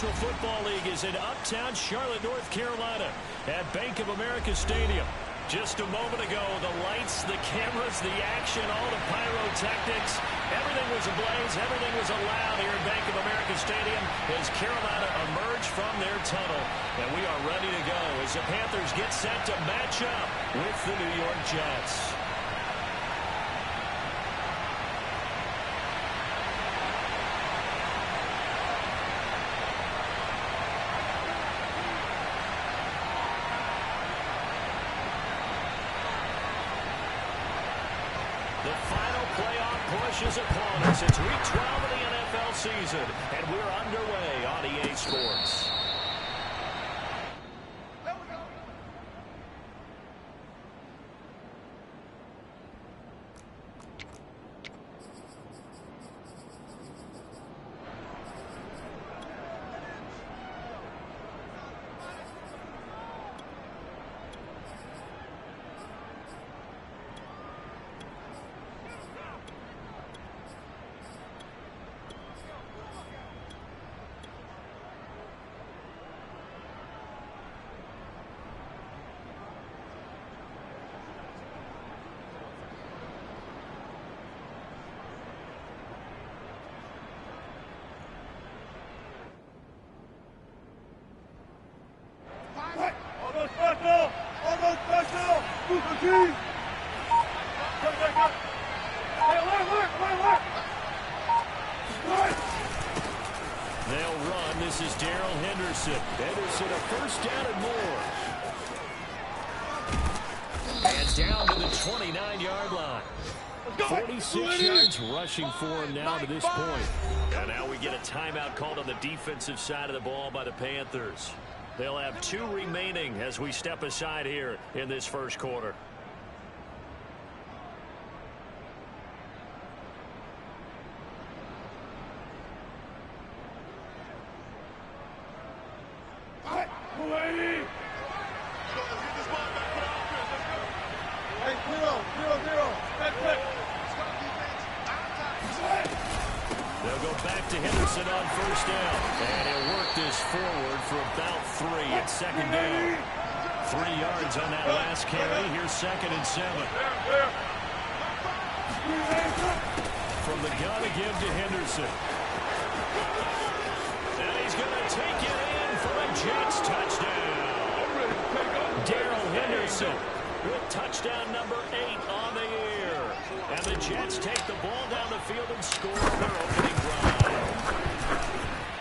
National Football League is in uptown Charlotte, North Carolina at Bank of America Stadium. Just a moment ago, the lights, the cameras, the action, all the pyrotechnics, everything was ablaze, everything was allowed here at Bank of America Stadium as Carolina emerged from their tunnel. And we are ready to go as the Panthers get set to match up with the New York Jets. The final playoff push is upon us. It's week 12 of the NFL season, and we're underway on EA Sports. They'll run. This is Darrell Henderson. Henderson, a first down and more. And down to the 29-yard line. 46 yards rushing for him now to this point. And now we get a timeout called on the defensive side of the ball by the Panthers. They'll have 2 remaining as we step aside here in this first quarter. They'll go back to Henderson on first down. And he'll work this forward for about 3 at second down. 3 yards on that last carry. Here's 2nd and 7. From the gun again to Henderson. And he's going to take it in for a Jets touchdown. Darrell Henderson with touchdown number 8 on the year. And the Jets take the ball down the field and score their opening drive.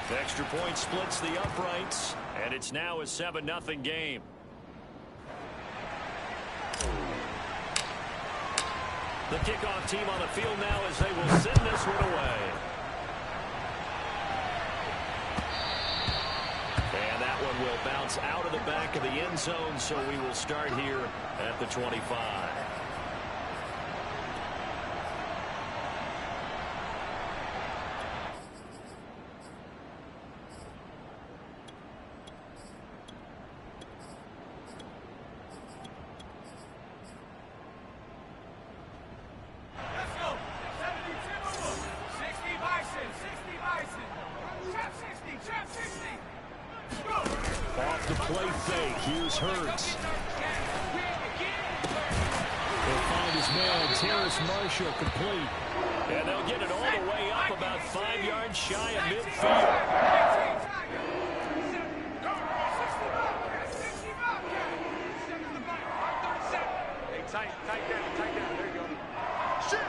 The extra point splits the uprights, and it's now a 7-0 game. The kickoff team on the field now as they will send this one away. And that one will bounce out of the back of the end zone, so we will start here at the 25. Off the play fake. Here's Hurts. He'll find his man, Terrace Marshall, complete. And they'll get it all the way up about 5 yards shy of midfield. Tight down. There you go. Shoot.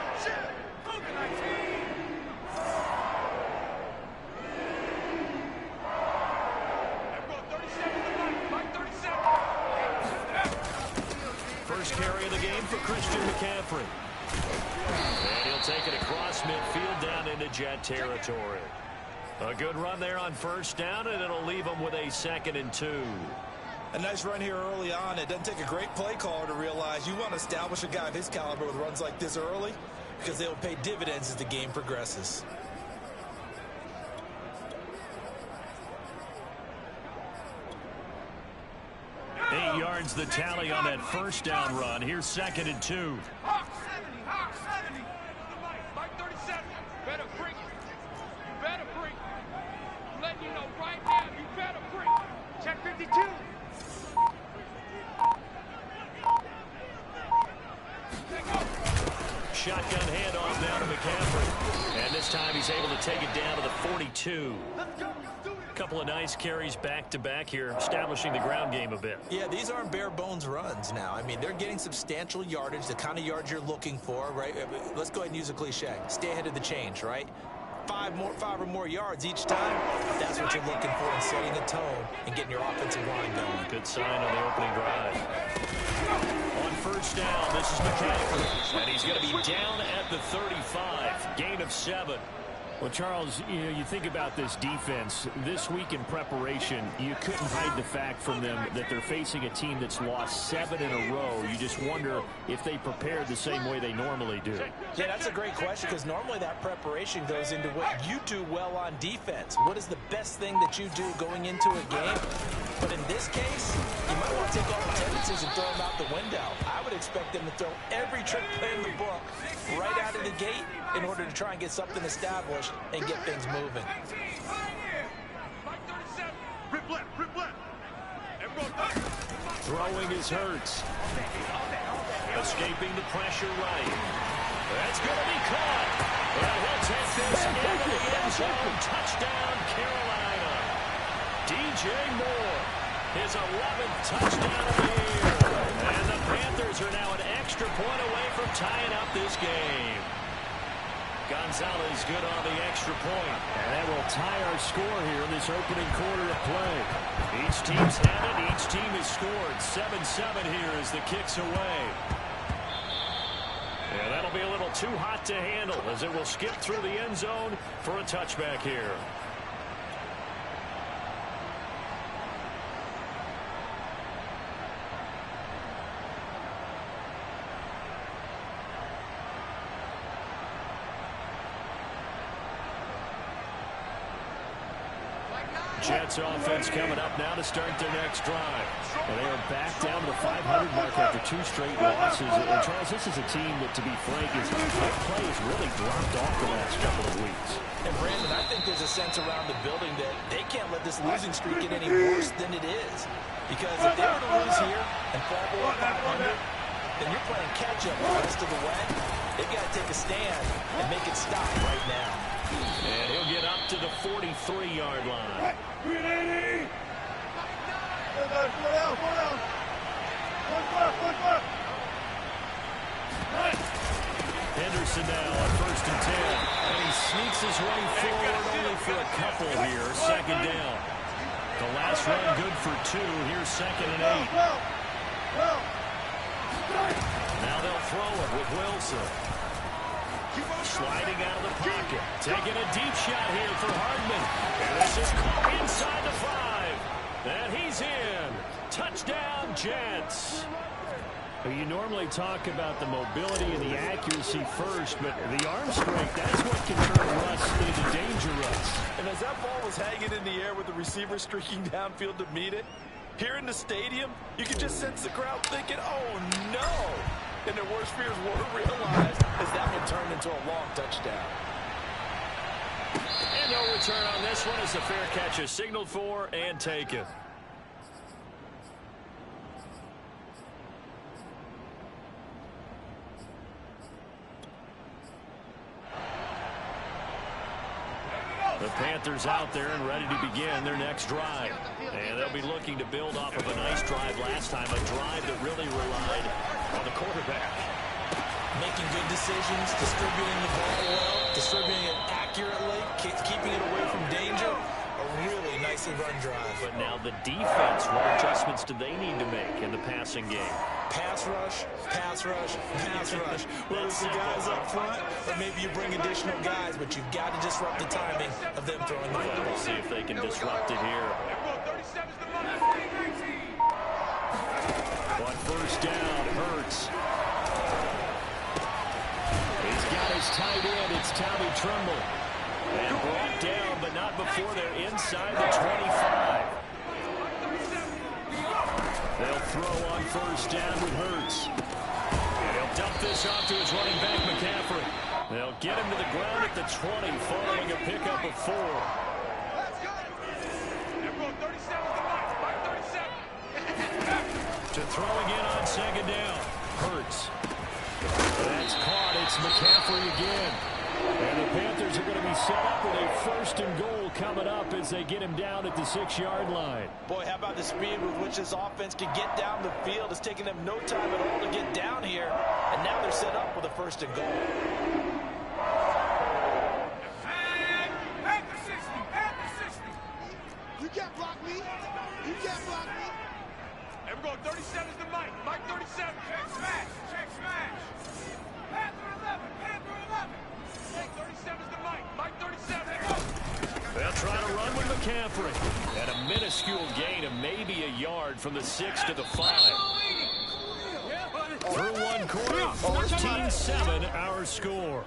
First carry of the game for Christian McCaffrey. And he'll take it across midfield down into Jet territory. A good run there on first down, and it'll leave them with a 2nd and 2. A nice run here early on. It doesn't take a great play caller to realize you want to establish a guy of his caliber with runs like this early because they will pay dividends as the game progresses. 8 yards the tally on that first down run. Here's 2nd and 2. Hawk 70. Mike 37. Better bring it. You better bring it. I'm letting you know right now. 52. Shotgun handoff down to McCaffrey. And this time he's able to take it down to the 42. A couple of nice carries back-to-back here, establishing the ground game a bit. Yeah, these aren't bare-bones runs now. I mean, they're getting substantial yardage, the kind of yards you're looking for, right? Let's go ahead and use a cliche. Stay ahead of the change, right? Five or more yards each time, that's what you're looking for in setting a tone and getting your offensive line going. Good sign on the opening drive. On first down, this is McCaffrey, and he's going to be down at the 35. Gain of 7. Well, Charles, you think about this defense. This week in preparation, you couldn't hide the fact from them that they're facing a team that's lost 7 in a row. You just wonder if they prepared the same way they normally do. Yeah, that's a great question, because normally that preparation goes into what you do well on defense. What is the best thing that you do going into a game? But in this case, you might want to take all the tendencies and throw them out the window. I would expect them to throw every trick play in the book right out of the gate in order to try and get something established and get things moving. Throwing is Hurts. Escaping the pressure right. That's going to be caught. Well, he'll take this into the end zone. Touchdown, Carolina. DJ Moore, his 11th touchdown of the year. And the Panthers are now an extra point away from tying up this game. Gonzalez good on the extra point. And that will tie our score here in this opening quarter of play. Each team's had it. Each team has scored. 7-7 here as the kick's away. Yeah, that'll be a little too hot to handle as it will skip through the end zone for a touchback here. Jets offense coming up now to start their next drive. And they are back down to the 500 mark after 2 straight losses. And Charles, this is a team that, to be frank, play has really dropped off the last couple of weeks. And Brandon, I think there's a sense around the building that they can't let this losing streak get any worse than it is. Because if they were to lose here and fall below 500, then you're playing catch-up the rest of the way. They've got to take a stand and make it stop right now. And he'll get up to the 43-yard line. Henderson now on 1st and 10. And he sneaks his way forward only for a couple here. 2nd down. The last run good for 2. Here's 2nd and 8. Now they'll throw it with Wilson. Sliding out of the pocket. Taking a deep shot here for Hardman. And this is caught inside the 5. And he's in. Touchdown, Jets. You normally talk about the mobility and the accuracy first, but the arm strength, that's what can turn Russ into danger Russ. And as that ball was hanging in the air with the receiver streaking downfield to meet it, here in the stadium, you can just sense the crowd thinking, oh, no. And their worst fears were realized as that one turned into a long touchdown. And no return on this one as the fair catch is signaled for and taken. The Panthers out there and ready to begin their next drive. And they'll be looking to build off of a nice drive last time, a drive that really relied on the quarterback. Making good decisions, distributing the ball well, distributing it accurately, keeping it away from danger. A really nicely run drive. But now the defense, what adjustments do they need to make in the passing game? Pass rush, pass rush, pass rush. Whether it's the guys up front, or maybe you bring additional guys, but you've got to disrupt the timing of them throwing the football. We'll see if they can disrupt it here. On 1st down, Hurts. He's got his tight end. It's Tommy Tremble. And brought down, but not before they're inside the 25. They'll throw on 1st down with Hurts. And he'll dump this off to his running back, McCaffrey. They'll get him to the ground at the 20, following a pickup of 4. To throw again on second down. Hurts. That's caught. It's McCaffrey again. And the Panthers are going to be set up with a 1st and goal coming up as they get him down at the 6-yard line. Boy, how about the speed with which this offense can get down the field? It's taking them no time at all to get down here. And now they're set up with a 1st and goal. You can't block me. You can't block me. And we're going 37's to Mike. Mike 37. Check smash. Check smash. Panther 11. Panther 11. Hey, 37's to Mike. Mike 37. They'll try to run with McCaffrey. And a minuscule gain of maybe a yard from the 6 to the 5. Through one quarter, 14-7 our score.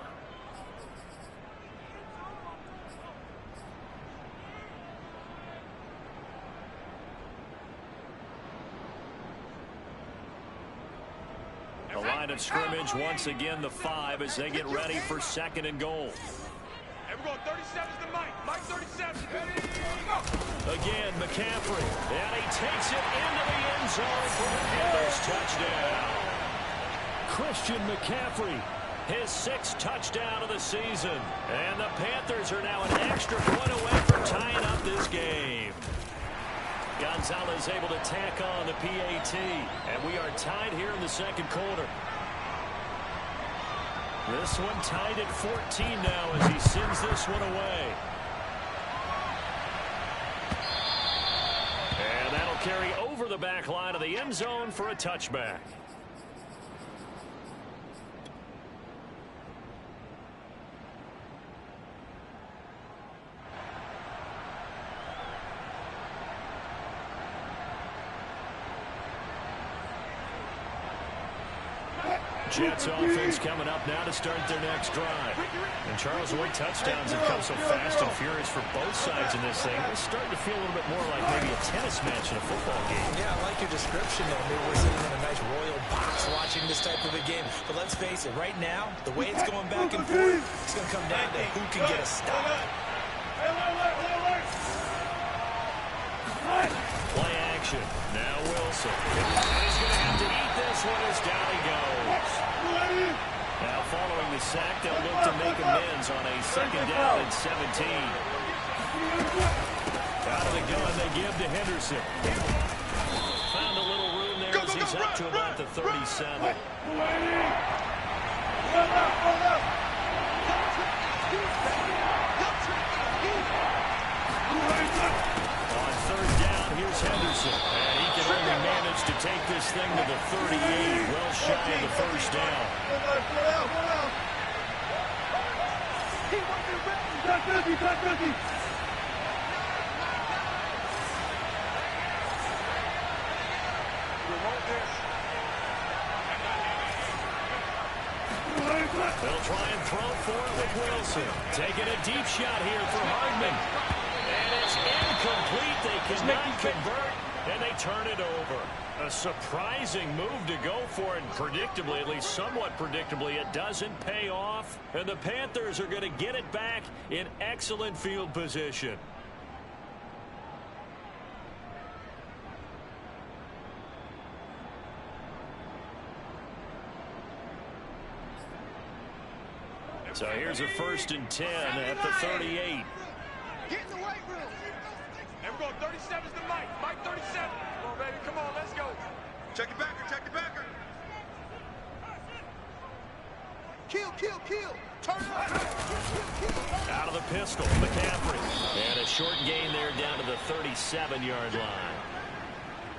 The line of scrimmage once again the 5 as they get ready for 2nd and goal. And we're going 37's to Mike. Mike 37. Again, McCaffrey. And he takes it into the end zone for the Panthers touchdown. Christian McCaffrey, his 6th touchdown of the season. And the Panthers are now an extra point away from tying up this game. Gonzalez able to tack on the PAT. And we are tied here in the 2nd quarter. This one tied at 14 now as he sends this one away. And that'll carry over the back line of the end zone for a touchback. Jets offense coming up now to start their next drive. And Charles, the way touchdowns have come so fast and furious for both sides in this thing, it's starting to feel a little bit more like maybe a tennis match in a football game. Yeah, I like your description there. Maybe we're sitting in a nice royal box watching this type of a game. But let's face it, right now, the way it's going back and forth, it's going to come down to who can get a stop. Play action. Now Wilson. He's going to have to eat this one as down he goes. Now following the sack, they'll look to make amends on a 2nd down and 17. Out of the gun they give to Henderson. Found a little room there as he's up to about the 37. On 3rd down, here's Henderson. And he can only manage to take this thing to the 38, well shy of the 1st down. They'll try and throw for it with Wilson. Taking a deep shot here for Hardman. And it's incomplete. They cannot convert, and they turn it over. A surprising move to go for it, and predictably, at least somewhat predictably, it doesn't pay off. And the Panthers are going to get it back in excellent field position. So here's a 1st and 10 at the 38. Get in the weight room. And we're going 37's to Mike. Mike 37. Come on, baby. Come on, let's go. Check your backer. Check your backer. Kill, kill, kill. Turn up. Out of the pistol, McCaffrey. And a short gain there down to the 37-yard line.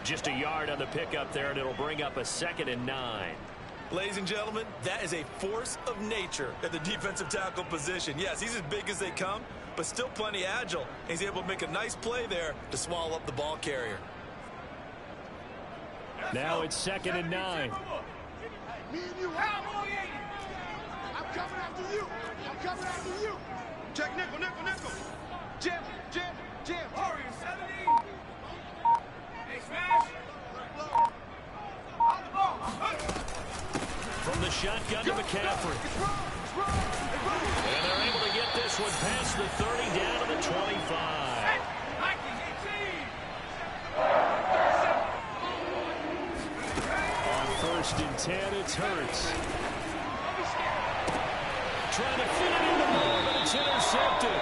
Just a yard on the pickup there, and it'll bring up a 2nd and 9. Ladies and gentlemen, that is a force of nature at the defensive tackle position. Yes, he's as big as they come, but still plenty agile. He's able to make a nice play there to swallow up the ball carrier. Now it's 2nd and 9. Me and you. I'm coming after you. I'm coming after you. Check nickel, nickel, nickel. Jim, Jim, Jim. Hurry, 17. Hey, smash. On the ball. From the shotgun to McCaffrey. And they're able to get this one past the 30 down to the 25. First and 10, it's Hurts. Trying to fit it into Moore, but it's intercepted.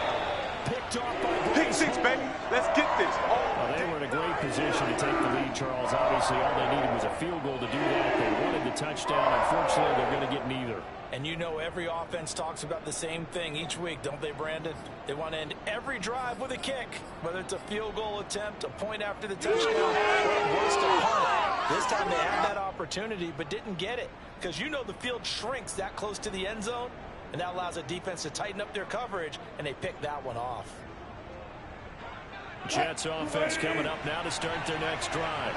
Picked off by Bryce. Pick six, baby. Let's get this. Well, they were in a great position to take the lead, Charles. Obviously, all they needed was a field goal to do that. They wanted the touchdown. Unfortunately, they're going to get neither. And you know every offense talks about the same thing each week, don't they, Brandon? They want to end every drive with a kick, whether it's a field goal attempt, a point after the touchdown, or worst, a punt. This time they had that opportunity but didn't get it because you know the field shrinks that close to the end zone, and that allows a defense to tighten up their coverage, and they pick that one off. Jets offense coming up now to start their next drive.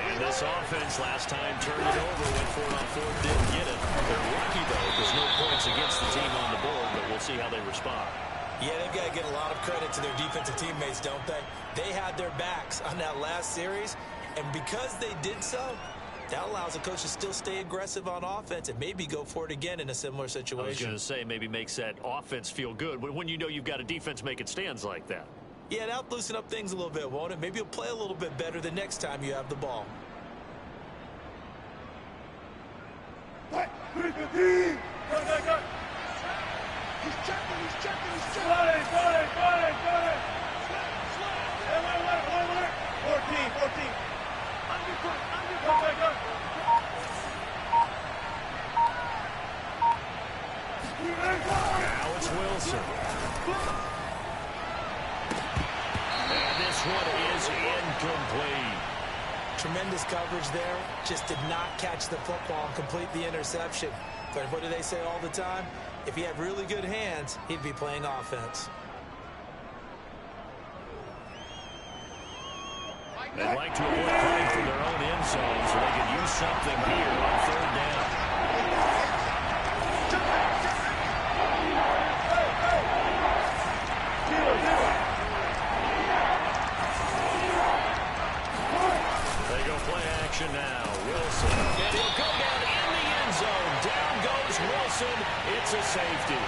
And this offense last time turned it over, went for it on fourth, didn't get it. They're lucky, though, because no points against the team on the board, but we'll see how they respond. Yeah, they've got to get a lot of credit to their defensive teammates, don't they? They had their backs on that last series, and because they did so, that allows the coach to still stay aggressive on offense and maybe go for it again in a similar situation. I was going to say, maybe makes that offense feel good, but when you know you've got a defense making stands like that. Yeah, that'll loosen up things a little bit, won't it? Maybe you'll play a little bit better the next time you have the ball. He's checking. He's checking. Got it. Hey, wait. 14. Undercut. Now it's Wilson. And this one is incomplete. Tremendous coverage there. Just did not catch the football and complete the interception. But what do they say all the time? If he had really good hands, he'd be playing offense. They'd like to avoid playing from their own end zone so they can use something here on third down. They go play action now. Wilson. And he'll go down in the end zone. Down goes Wilson. It's a safety.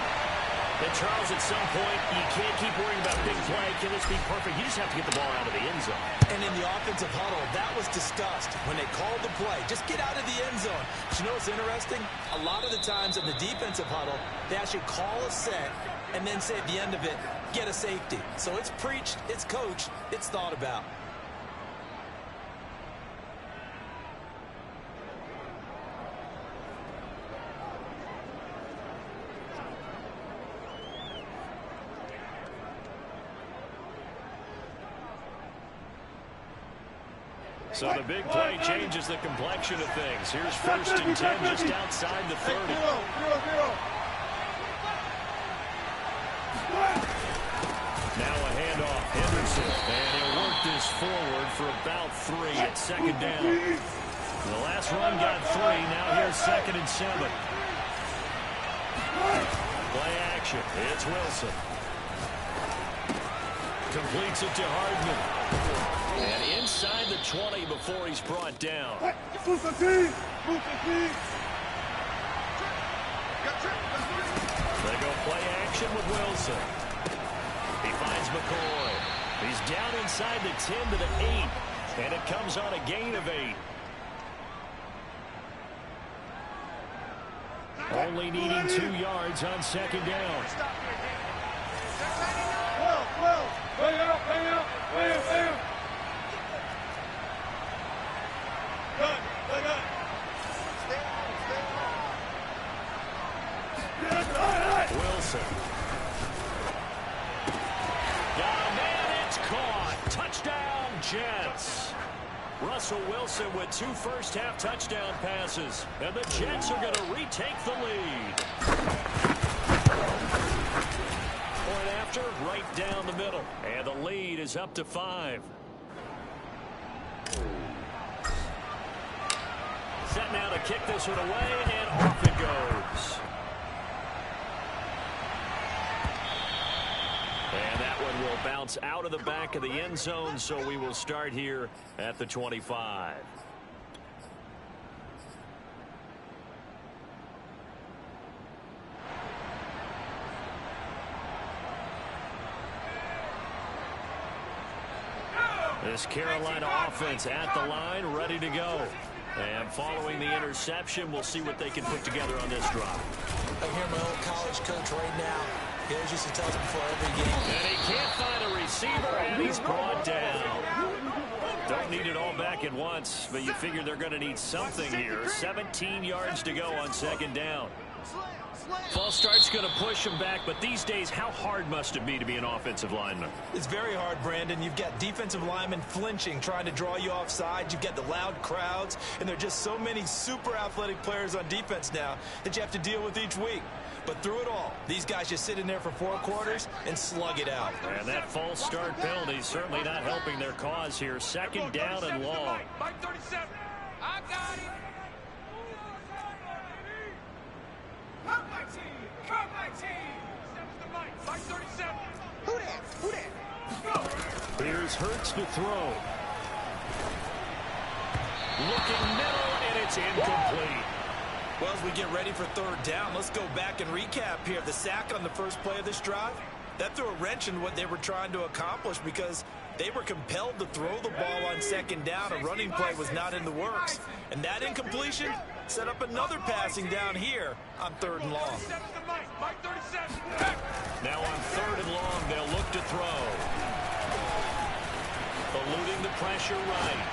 And Charles, at some point, you can't keep worrying about big play. Can this be perfect? You just have to get the ball out of the end zone. And in the offensive huddle, that was discussed when they called the play. Just get out of the end zone. But you know what's interesting? A lot of the times in the defensive huddle, they actually call a set and then say at the end of it, get a safety. So it's preached, it's coached, it's thought about. So the big play changes the complexion of things. Here's first and 10 just outside the 30. Now a handoff, Henderson, and he'll work this forward for about 3 at second down. The last run got 3, now here's second and 7. Play action, it's Wilson. Completes it to Hardman. And inside the 20 before he's brought down. They go play action with Wilson. He finds McCoy. He's down inside the 10 to the 8. And it comes on a gain of 8. Only needing 2 yards on second down. Bang out. Wilson. Man, it's caught. Touchdown, Jets. Russell Wilson with 2 first-half touchdown passes. And the Jets are going to retake the lead. Point after, right down the middle. And the lead is up to 5. Set now to kick this one away, and off it goes. And that one will bounce out of the back of the end zone, so we will start here at the 25. This Carolina offense at the line, ready to go. And following the interception, we'll see what they can put together on this drive. I hear my old college coach right now. He always used to tell us before every game. And he can't find a receiver, and he's brought down. Don't need it all back at once, but you figure they're going to need something here. 17 yards to go on second down. False start's going to push him back, but these days, how hard must it be to be an offensive lineman? It's very hard, Brandon. You've got defensive linemen flinching, trying to draw you offside. You've got the loud crowds, and there are just so many super athletic players on defense now that you have to deal with each week. But through it all, these guys just sit in there for 4 quarters and slug it out. And that false start penalty certainly not helping their cause here. Second down and long. Mike 37. I got it. Come my team. Come my team. Steps to Mike. Mike 37. Who that? Who that? Go. Here's Hurts to throw. Looking middle, and it's incomplete. Well, as we get ready for third down, let's go back and recap here. The sack on the first play of this drive, that threw a wrench in what they were trying to accomplish because they were compelled to throw the ball on second down. A running play was not in the works. And that incompletion set up another passing down here on third and long. Now on third and long, they'll look to throw. Eluding the pressure right.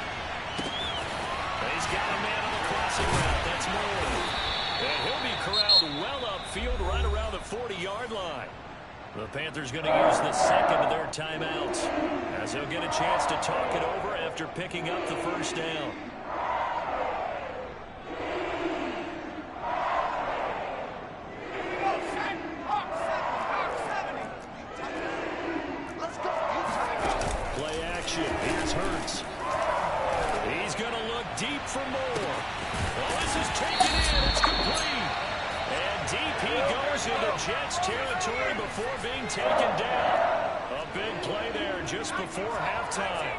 He's got a man on the crossing route. That's Moore. And he'll be corralled well upfield right around the 40-yard line. The Panthers going to use the second of their timeouts as he'll get a chance to talk it over after picking up the first down. Play action. Here's Hurts. He's going to look deep for Moore. Well, this is taken in. It's complete. And deep he goes into Jets territory before being taken down. A big play there just before halftime.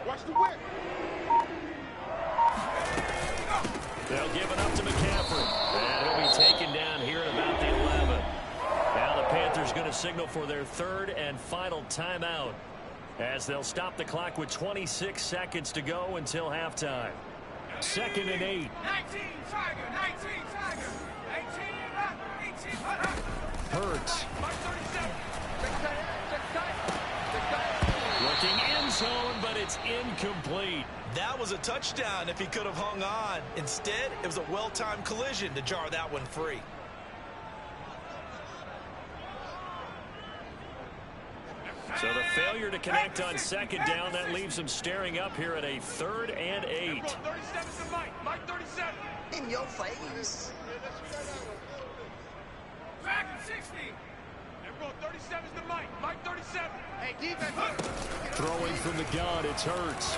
Watch the whip. They'll give it up to McCaffrey. And he'll be taken down here at about the 11. Now the Panthers going to signal for their third and final timeout as they'll stop the clock with 26 seconds to go until halftime. 2nd and 8. 19 Tiger, 19 Tiger, 18 Hurts. Mike 37. Looking end zone, but it's incomplete. That was a touchdown if he could have hung on. Instead, it was a well-timed collision to jar that one free. So the failure to connect on second down, that leaves him staring up here at a 3rd and 8. 37 to Mike. Mike 37. In your face. Back at 60. Everyone 37 to Mike. Mike 37. Hey, defense. Throwing from the gun, it's Hurts.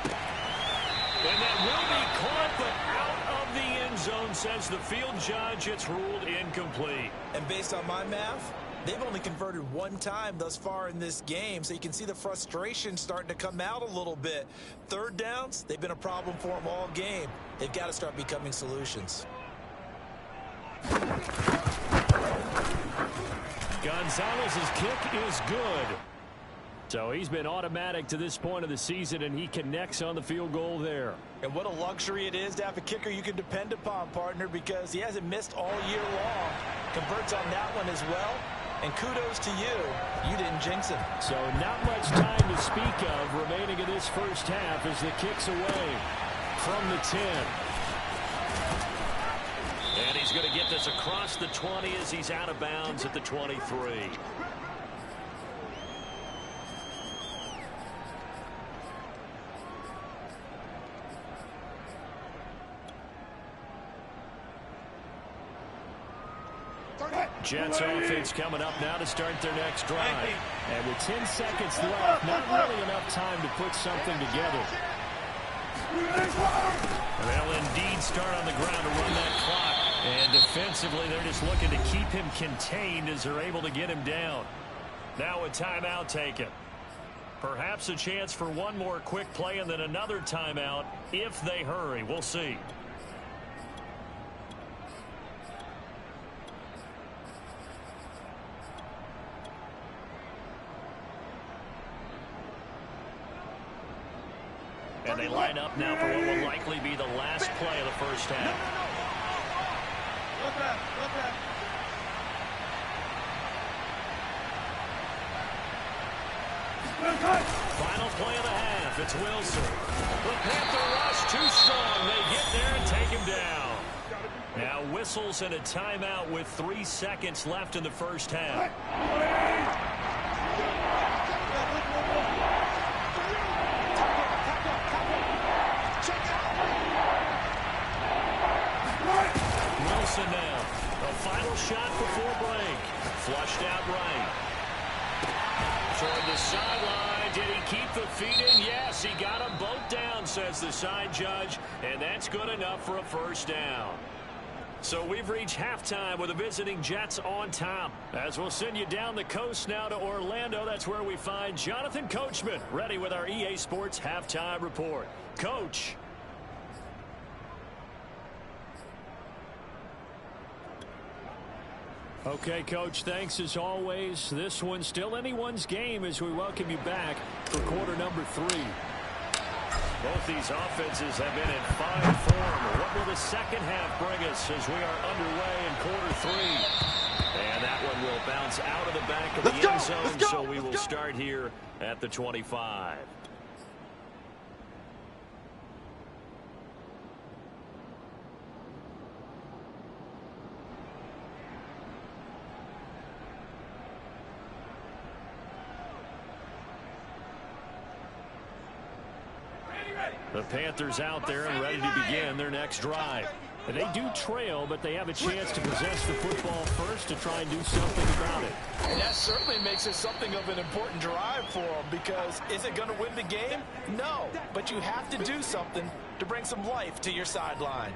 And that will be caught, but out of the end zone, says the field judge. It's ruled incomplete. And based on my math, they've only converted 1 time thus far in this game, so you can see the frustration starting to come out a little bit. Third downs, they've been a problem for them all game. They've got to start becoming solutions. Gonzalez's kick is good. So he's been automatic to this point of the season, and he connects on the field goal there. And what a luxury it is to have a kicker you can depend upon, partner, because he hasn't missed all year long. Converts on that one as well. And kudos to you. You didn't jinx him. So not much time to speak of remaining in this first half as the kick's away from the 10. And he's going to get this across the 20 as he's out of bounds at the 23. Jets offense coming up now to start their next drive. And with 10 seconds left, not really enough time to put something together. They'll indeed start on the ground to run that clock. And defensively, they're just looking to keep him contained as they're able to get him down. Now a timeout taken. Perhaps a chance for one more quick play and then another timeout if they hurry. We'll see. And they line up now for what will likely be the last play of the first half. Final play of the half. It's Wilson. The Panther rush too strong. They get there and take him down. Now whistles and a timeout with 3 seconds left in the first half. Wilson now. A final shot before break. Flushed out right. Toward the sideline. Did he keep the feet in? Yes, he got them both down, says the side judge. And that's good enough for a first down. So we've reached halftime with the visiting Jets on top. As we'll send you down the coast now to Orlando, that's where we find Jonathan Coachman, ready with our EA Sports halftime report. Coach. Okay, Coach, thanks as always. This one's still anyone's game as we welcome you back for quarter number 3. Both these offenses have been in fine form. What will the second half bring us as we are underway in quarter 3? And that one will bounce out of the back of the end zone, so we will start here at the 25. The Panthers out there and ready to begin their next drive. And they do trail, but they have a chance to possess the football first to try and do something about it. And that certainly makes it something of an important drive for them, because is it going to win the game? No, but you have to do something to bring some life to your sideline.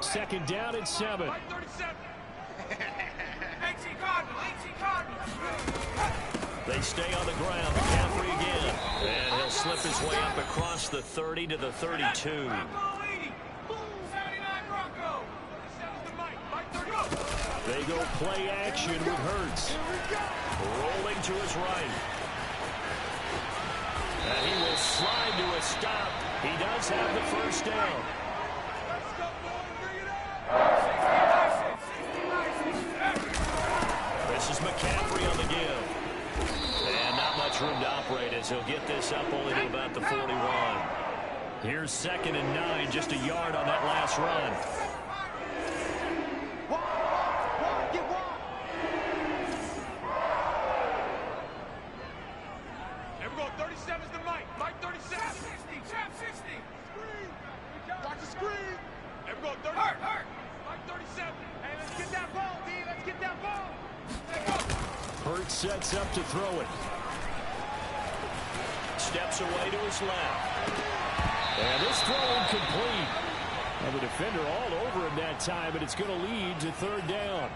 Second down and 7. They stay on the ground. McCaffrey again. And he'll slip his way up across the 30 to the 32. They go play action with Hurts. Rolling to his right. And he will slide to a stop. He does have the first down. This is McCaffrey on the give. And not much room to operate as he'll get this up only to about the 41. Here's 2nd and 9, just a yard on that last run. Here we go, 37's the Mike. Mike 37. Trap 60. Screen. Watch the screen. Here we go, 30. Hurt. Mike 37. Hey, let's get that ball, D. Let's get that ball. Hurts sets up to throw it. Steps away to his left. And this throw incomplete. And the defender all over him that time, but it's going to lead to 3rd down.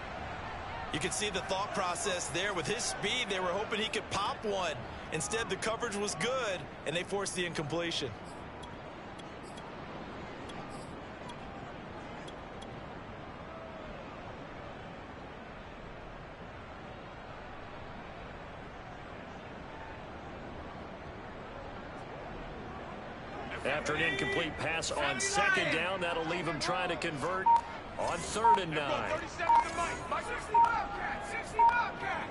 You can see the thought process there. With his speed, they were hoping he could pop one. Instead, the coverage was good, and they forced the incompletion. After an incomplete pass on 2nd down, that'll leave him trying to convert on 3rd and 9. 37's the Mike. Mike 60 Bobcat. 60 Bobcat.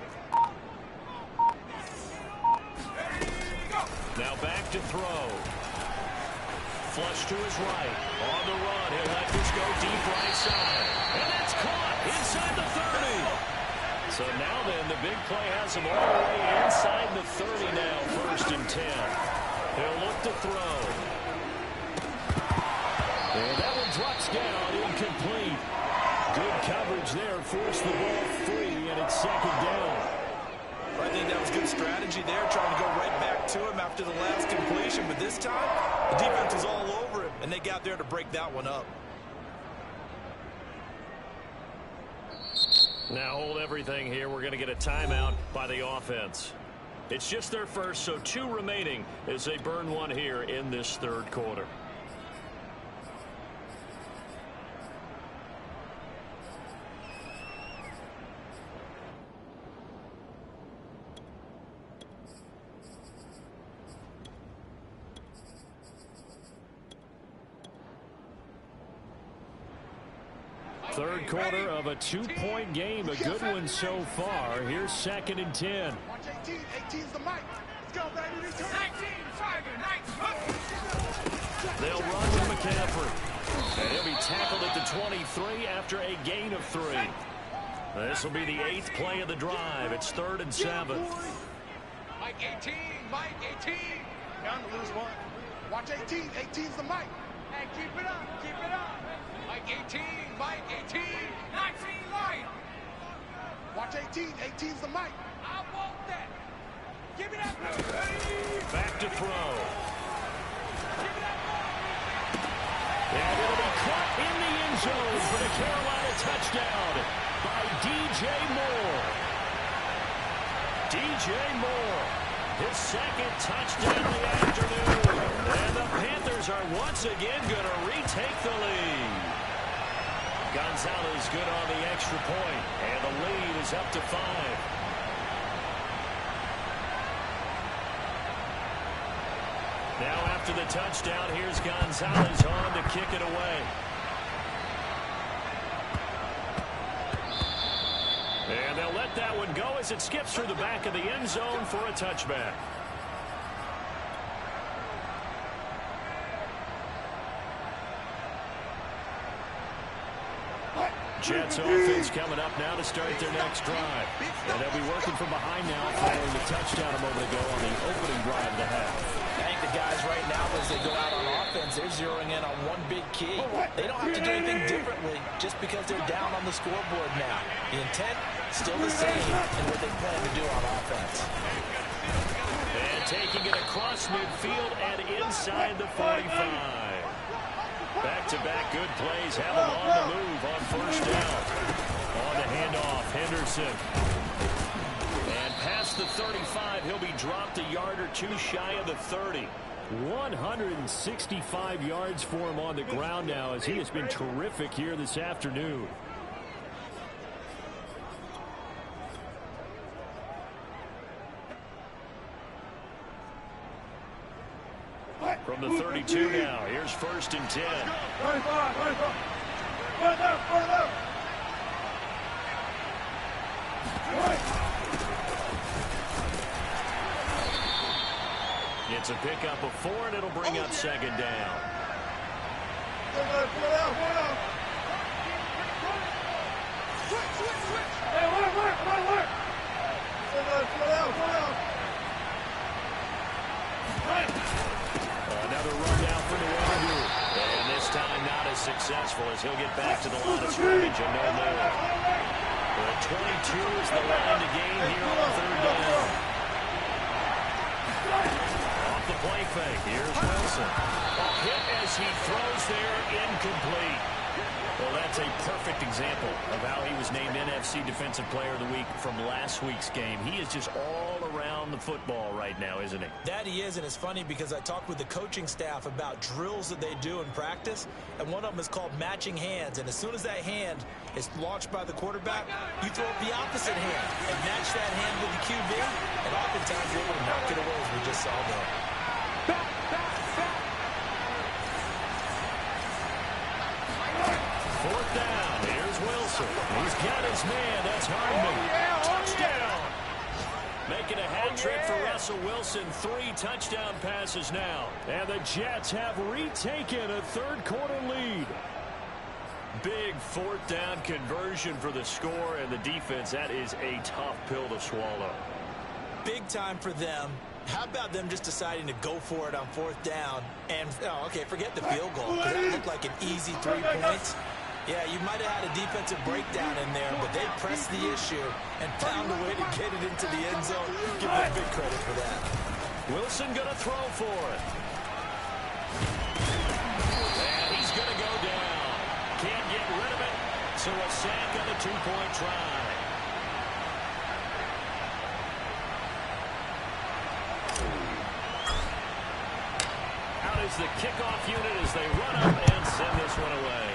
Now back to throw. Flush to his right. On the run, he'll let this go deep right side. And that's caught inside the 30. So now then, the big play has him all the way inside the 30 now, 1st and 10. He'll look to throw. And that one drops down, incomplete. Good coverage there, forced the ball free, and it's 2nd down. I think that was good strategy there, trying to go right back to him after the last completion. But this time, the defense was all over him, and they got there to break that one up. Now hold everything here. We're going to get a timeout by the offense. It's just their first, so 2 remaining as they burn one here in this 3rd quarter. Third quarter of a 2-point game. A good one so far. Here's 2nd and 10. Watch 18. 18's the mic. Let's go, baby. Return. 19, Tiger, 19. They'll run with McCaffrey. And he'll be tackled at the 23 after a gain of 3. This will be the 8th play of the drive. It's 3rd and 7. Mike 18, Mike 18. Bound to lose one. Watch 18. 18's the mic. Hey, keep it up, keep it up. Mike 18, Mike 18. 19, Lion. Watch 18. 18's the mic. I want that. Give me that blue. Back to throw. Give me that ball. And it'll be caught in the end zone for the Carolina touchdown by DJ Moore. DJ Moore, his 2nd touchdown of the afternoon. And the Panthers are once again going to retake the lead. Gonzalez good on the extra point, and the lead is up to 5. Now after the touchdown, here's Gonzalez on to kick it away. And they'll let that one go as it skips through the back of the end zone for a touchback. Jets offense coming up now to start their next drive. And they'll be working from behind now following the touchdown a moment ago on the opening drive of the half. I think the guys right now, as they go out on offense, they're zeroing in on one big key. They don't have to do anything differently just because they're down on the scoreboard now. The intent, still the same in what they plan to do on offense. And taking it across midfield and inside the 45. Back-to-back good plays have him on the move on 1st down. On the handoff, Henderson. And past the 35, he'll be dropped a yard or 2 shy of the 30. 165 yards for him on the ground now as he has been terrific here this afternoon. From the 32 now, here's 1st and 10. It's a pickup of 4, and it'll bring up 2nd down. Another run down for the Warriors. And this time not as successful as he'll get back to the line of scrimmage and no more. The 22 is the line to gain here on 3rd down. Off the play fake, here's Wilson. A hit as he throws there, incomplete. Well, that's a perfect example of how he was named NFC Defensive Player of the Week from last week's game. He is just all around the football right now, isn't he? That he is, and it's funny because I talked with the coaching staff about drills that they do in practice, and one of them is called matching hands. And as soon as that hand is launched by the quarterback, you throw up the opposite hand and match that hand with the QB, and oftentimes you're able to knock it away as we just saw there. Fourth down. Here's Wilson. He's got his man. That's Hardman. Touchdown. Making a hat trick for Russell Wilson. 3 touchdown passes now. And the Jets have retaken a 3rd quarter lead. Big 4th down conversion for the score and the defense. That is a tough pill to swallow. Big time for them. How about them just deciding to go for it on 4th down? And, oh, okay, forget the field goal, because that looked like an easy 3 points. Yeah, you might have had a defensive breakdown in there, but they pressed the issue and found a way to get it into the end zone. Give them big credit for that. Wilson going to throw for it. And he's going to go down. Can't get rid of it, so a sack on the 2-point try. Out is the kickoff unit as they run up and send this one away.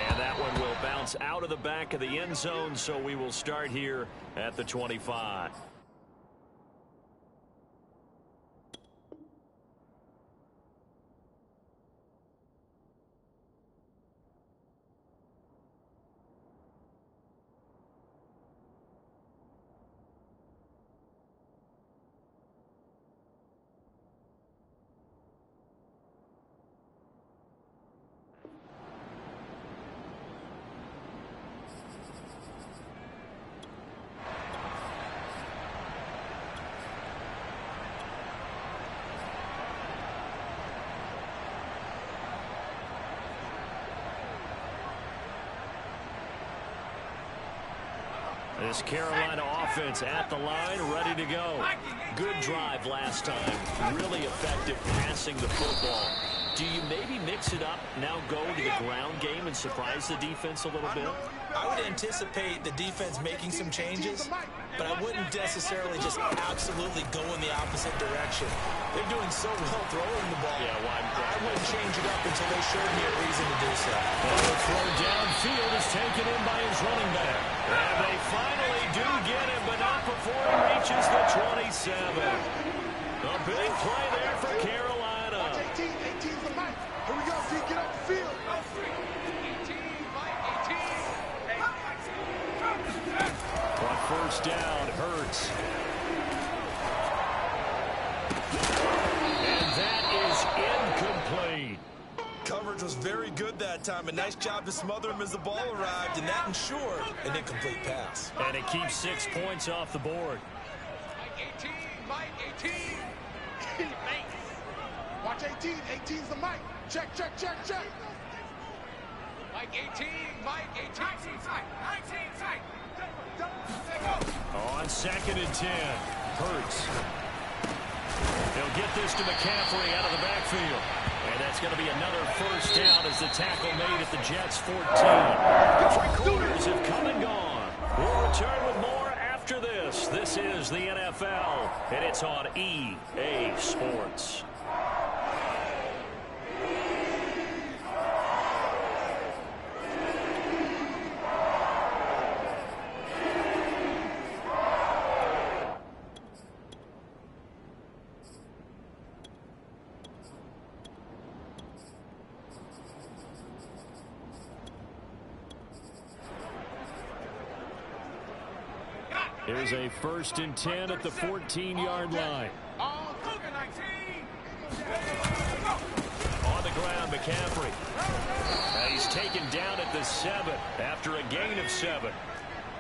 And that one will bounce out of the back of the end zone, so we will start here at the 25. This Carolina offense at the line, ready to go. Good drive last time. Really effective passing the football. Do you maybe mix it up, now go to the ground game and surprise the defense a little bit? I would anticipate the defense making some changes, but I wouldn't necessarily just absolutely go in the opposite direction. They're doing so well throwing the ball. Yeah, I wouldn't change it up until they showed me a reason to do so. And the throw downfield is taken in by his running back. And they finally do get him, but not before he reaches the 27. A big play there for Carolina. Watch 18. 18's the mic. Here we go. D, get up the field. 18, Mike, 18. On first down, Hurts. And that is incomplete. Coverage was very good that time. A nice job to smother him as the ball arrived, and that ensured an incomplete pass. And it keeps 6 points off the board. Mike, 18, Mike, 18. Watch 18. 18's the mic. Check. Mike, 18, Mike, 18. 19 side. On 2nd and 10, Hurts. He'll get this to McCaffrey out of the backfield. And that's going to be another first down as the tackle made at the Jets' 14. 3 quarters have come and gone. We'll return with more after this. This is the NFL, and it's on EA Sports. Here's a 1st and 10 at the 14-yard line. On the ground, McCaffrey. He's taken down at the 7 after a gain of 7.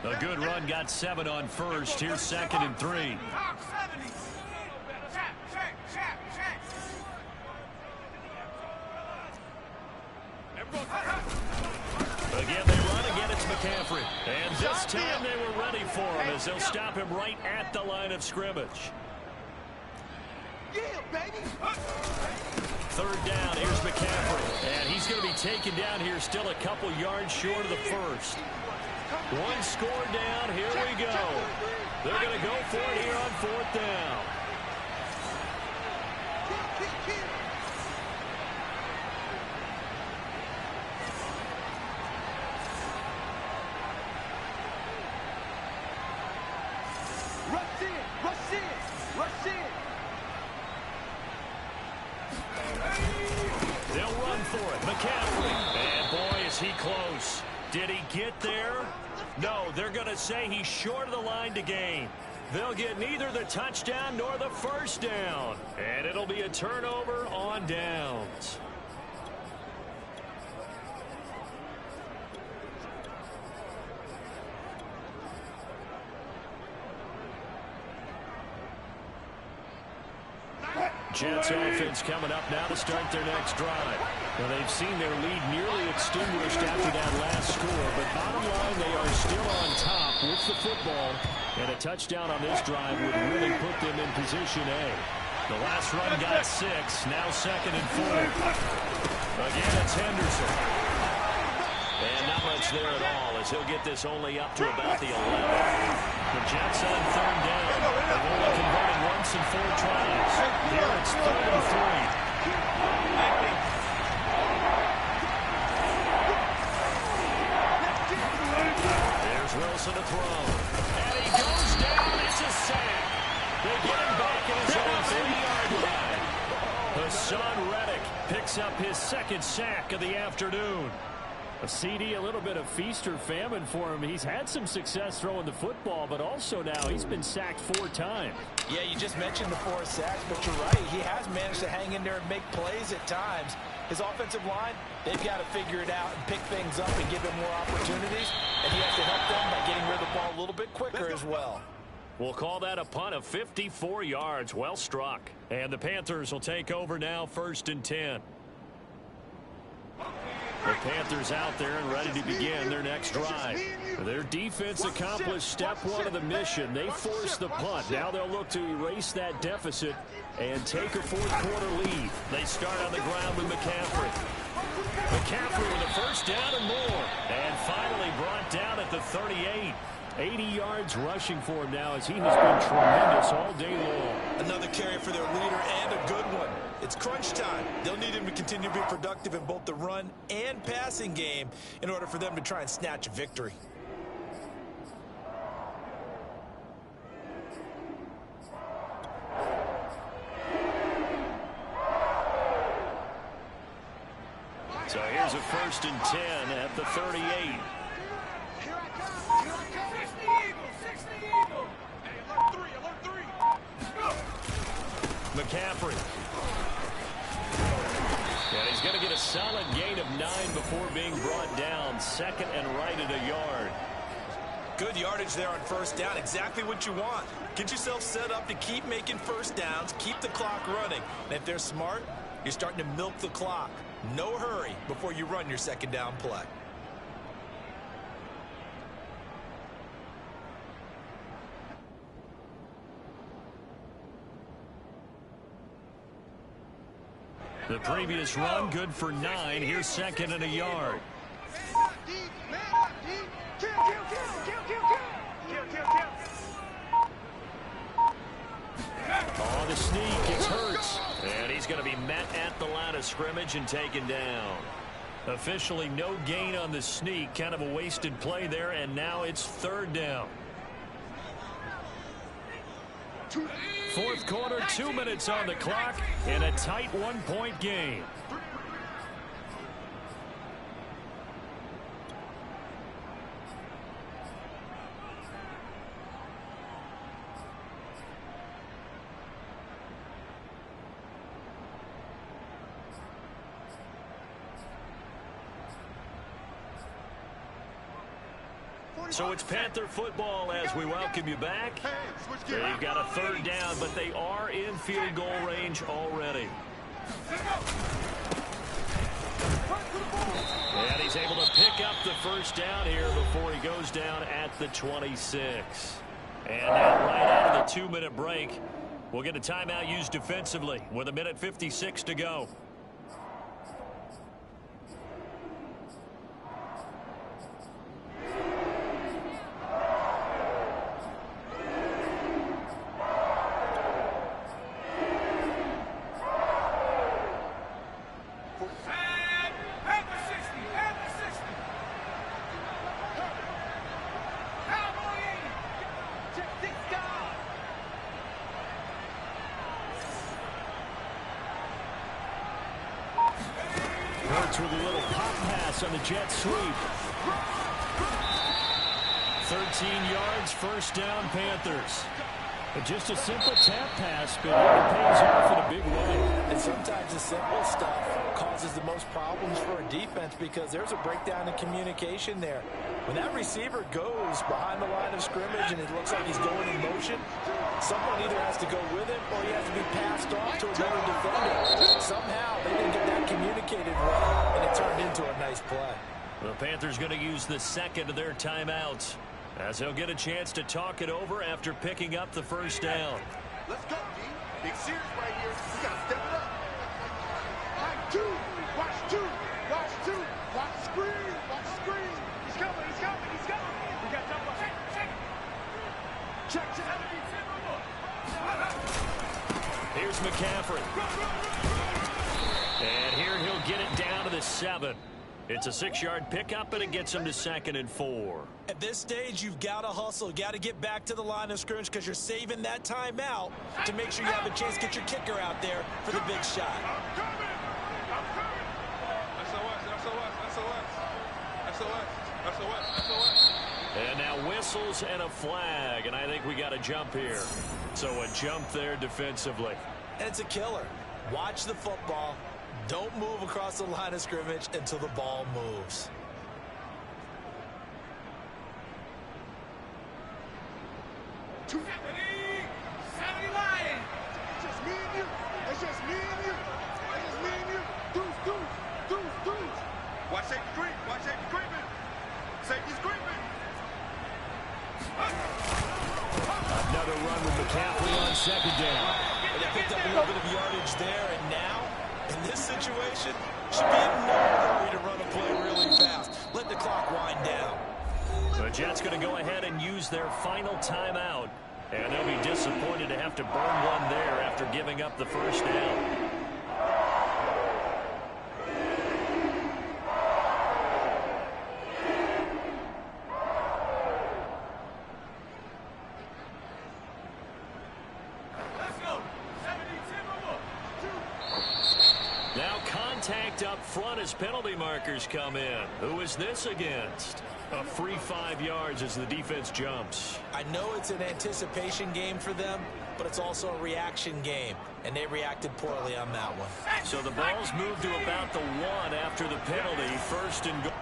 A good run got 7 on first. Here's 2nd and 3. Again, they run. Again, it's McCaffrey. And this time they were ready for him as they'll stop him right at the line of scrimmage. Yeah, baby. 3rd down, here's McCaffrey. And he's going to be taken down here, still a couple yards short of the first. 1 score down, here we go. They're going to go for it here on 4th down. Rush in. They'll run for it. McCaffrey. And boy, is he close. Did he get there? No, they're going to say he's short of the line to gain. They'll get neither the touchdown nor the first down. And it'll be a turnover on downs. Jets offense coming up now to start their next drive. Now they've seen their lead nearly extinguished after that last score, but bottom line, they are still on top with the football, and a touchdown on this drive would really put them in position A. The last run got 6, now 2nd and 4. Again, it's Henderson. And not much there at all as he'll get this only up to about the 11. The Jets on 3rd down. They've only converted once in 4 tries. Here it's 3rd and 3. There's Wilson to throw. And he goes down. It's a sack. They get him back at his own 30-yard line. Hassan Reddick picks up his 2nd sack of the afternoon. A CD, a little bit of feast or famine for him. He's had some success throwing the football, but also now he's been sacked 4 times. Yeah, you just mentioned the 4 sacks, but you're right. He has managed to hang in there and make plays at times. His offensive line, they've got to figure it out and pick things up and give him more opportunities, and he has to help them by getting rid of the ball a little bit quicker as well. We'll call that a punt of 54 yards. Well struck. And the Panthers will take over now, 1st and 10. The Panthers out there and ready to begin their next drive. Their defense accomplished step one of the mission. They forced the punt. Now they'll look to erase that deficit and take a fourth-quarter lead. They start on the ground with McCaffrey. McCaffrey with a first down and more. And finally brought down at the 38. 80 yards rushing for him now as he has been tremendous all day long. Another carry for their leader and a good one. It's crunch time. They'll need him to continue to be productive in both the run and passing game in order for them to try and snatch a victory. So here's a 1st and 10 at the 38. McCaffrey. And he's going to get a solid gain of 9 before being brought down. 2nd and right at a yard. Good yardage there on first down. Exactly what you want. Get yourself set up to keep making first downs, keep the clock running. And if they're smart, you're starting to milk the clock. No hurry before you run your second down play. The previous run good for 9. Here's 2nd and a yard. Oh, the sneak. It's Hurts. And he's going to be met at the line of scrimmage and taken down. Officially no gain on the sneak. Kind of a wasted play there, and now it's 3rd down. 4th quarter, 2 minutes on the clock in a tight 1-point game. So it's Panther football as we welcome you back. They've got a 3rd down, but they are in field goal range already. And he's able to pick up the first down here before he goes down at the 26. And now right out of the 2-minute break, we'll get a timeout used defensively with 1:56 to go. With a little pop pass on the jet sweep. 13 yards, first down, Panthers. Just a simple tap pass, but it pays off in a big way. And sometimes the simple stuff causes the most problems for a defense because there's a breakdown in communication there. When that receiver goes behind the line of scrimmage and it looks like he's going in motion, someone either has to go with him or he has to be passed off to another defender. Somehow they didn't get that communicated well, and it turned into a nice play. The Panthers going to use the 2nd of their timeouts as they'll get a chance to talk it over after picking up the first down. Let's go, D. Big series right here. We got to step it up. Watch 2. Watch 2. Watch 2. Watch the screen. Watch the screen. He's coming. He's coming. He's coming. We got to jump up. Check. Here's McCaffrey. And here he'll get it down to the 7. It's a 6-yard pickup, and it gets him to 2nd and 4. At this stage, you've got to hustle. You've got to get back to the line of scrimmage because you're saving that timeout to make sure you have a chance to get your kicker out there for the big shot. I'm coming. SOS. And now whistles and a flag, and I think we got a jump here. So a jump there defensively. And it's a killer. Watch the football. Don't move across the line of scrimmage until the ball moves. It's just me and you. It's just me and you. It's just me and you. Deuce. Watch safety screen. Watch safety screaming. Safety screaming. Another run with McCaffrey on second down. And they picked up a little bit of yardage there, and now, in this situation, should be in no hurry to run a play really fast. Let the clock wind down. The Jets going to go ahead and use their final timeout. And they'll be disappointed to have to burn one there after giving up the first down. Now contact up front as penalty markers come in. Who is this against? A free 5 yards as the defense jumps. I know it's an anticipation game for them, but it's also a reaction game, and they reacted poorly on that one. So the ball's moved to about the 1 after the penalty. First and goal.